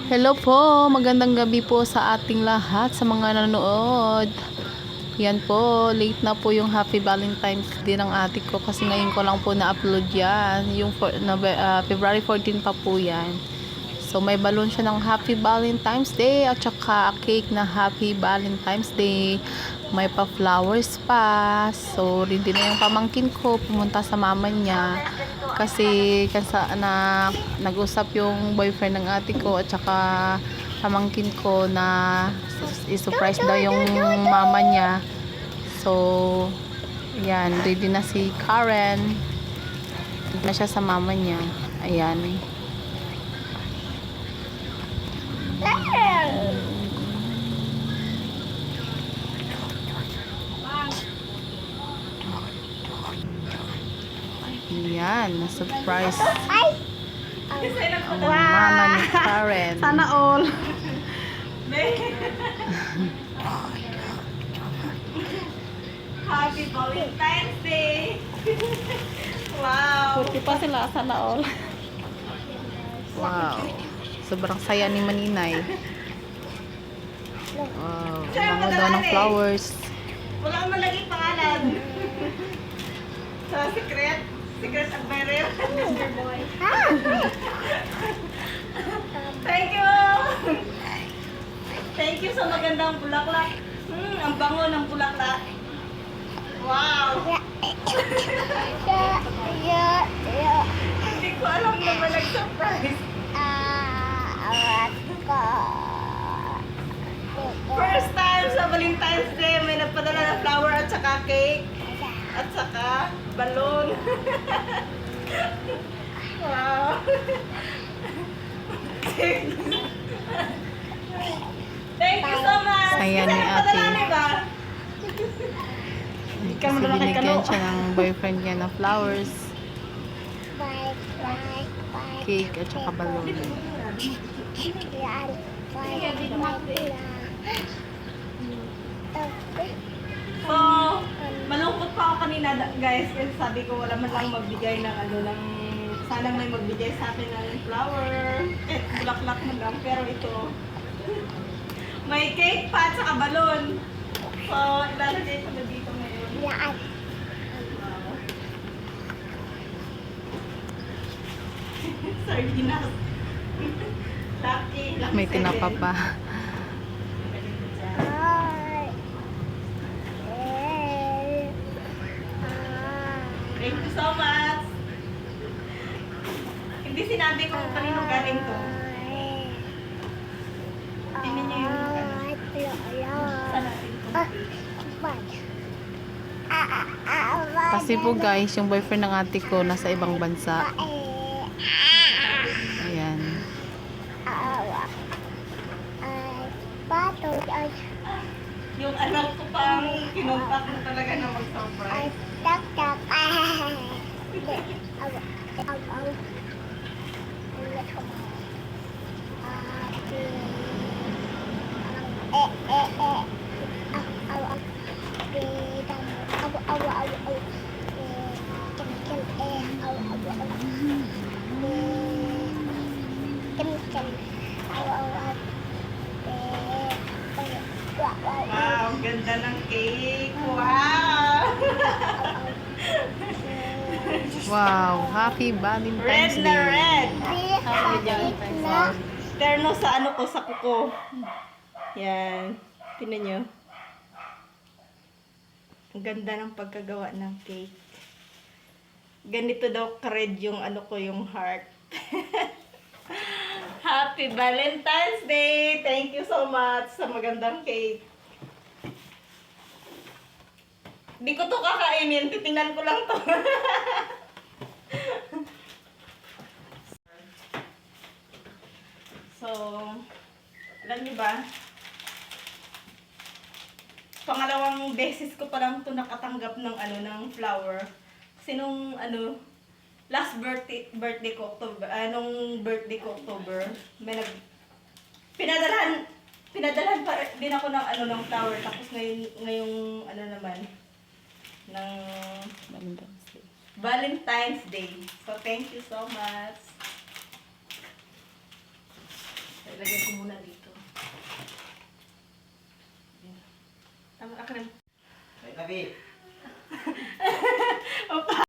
Hello po, magandang gabi po sa ating lahat, sa mga nanonood. Yan po, late na po yung Happy Valentine's Day ng ate ko kasi ngayon ko lang po na-upload yan. Yung February 14 pa po yan. So may balloon siya ng Happy Valentine's Day at saka cake na Happy Valentine's Day. May pa flowers pa. So ready na yung pamangkin ko, pumunta sa mama niya. Kasi nag-usap yung boyfriend ng ate ko at saka pamangkin ko na i-surprise daw yung mama niya. So, yan, ready na si Karen. Ready na siya sa mama niya. Ayan. Yan, na-surprise ang mama ni Karen. Sana all. Happy Valentine's Day! Wow! Puti pa sila, sana all. Wow. Sobrang saya ni Maninay. Wow. Mga daw ng flowers. Wala naman naging pangalan. Sa secret admirer. Mr. Boy. Thank you! Thank you sa magandang bulaklak. Ang bango ng bulaklak. Wow! Hindi ko alam na ba nag-surprise. First time sa Valentine's Day, may nagpadala ng flower at saka cake. At saka balloon. Wow! Thank you so much! Saya ni Kasi ate. nagpadala na ba? Kasi binigyan siya ng boyfriend niya ng flowers, cake at saka balloon. So, malungkot pa ako kanina guys kasi sabi ko wala man lang magbigay ng sana may magbigay sa akin ng flower bulaklak mo lang, pero ito may cake pa at saka balloon. So, ilalagay ko na dito ngayon. Wow. Sardinas. Lucky. May tinapa pa. Thank you so much. Hindi sinabi kung kanino galing to. Tingnan niyo yung saan natin to. Kasi po guys, yung boyfriend ng ate ko nasa ibang bansa. Ayan. Yung anak ko pang kinontak mo talaga na mag-surprise. Wow, ganda ng cake. Wow! Wow, Happy Valentine's Red na Day. red. Terno sa sa kuko. Yan. Tingnan nyo. Ang ganda ng pagkagawa ng cake. Ganito daw ka-red yung yung heart. Happy Valentine's Day! Thank you so much sa magandang cake. Di ko to kakainin. Titingnan ko lang to. So, alam niyo ba? Pangalawang beses ko pa lang to nakatanggap ng ng flower. Kasi nung last birthday ko October, birthday ko October, may pinadalhan pa din ako ng ng flower, tapos ngayong naman ng Valentine's Day. So thank you so much. muna dito. Ayan. Tama, akin. Wait, Nabi.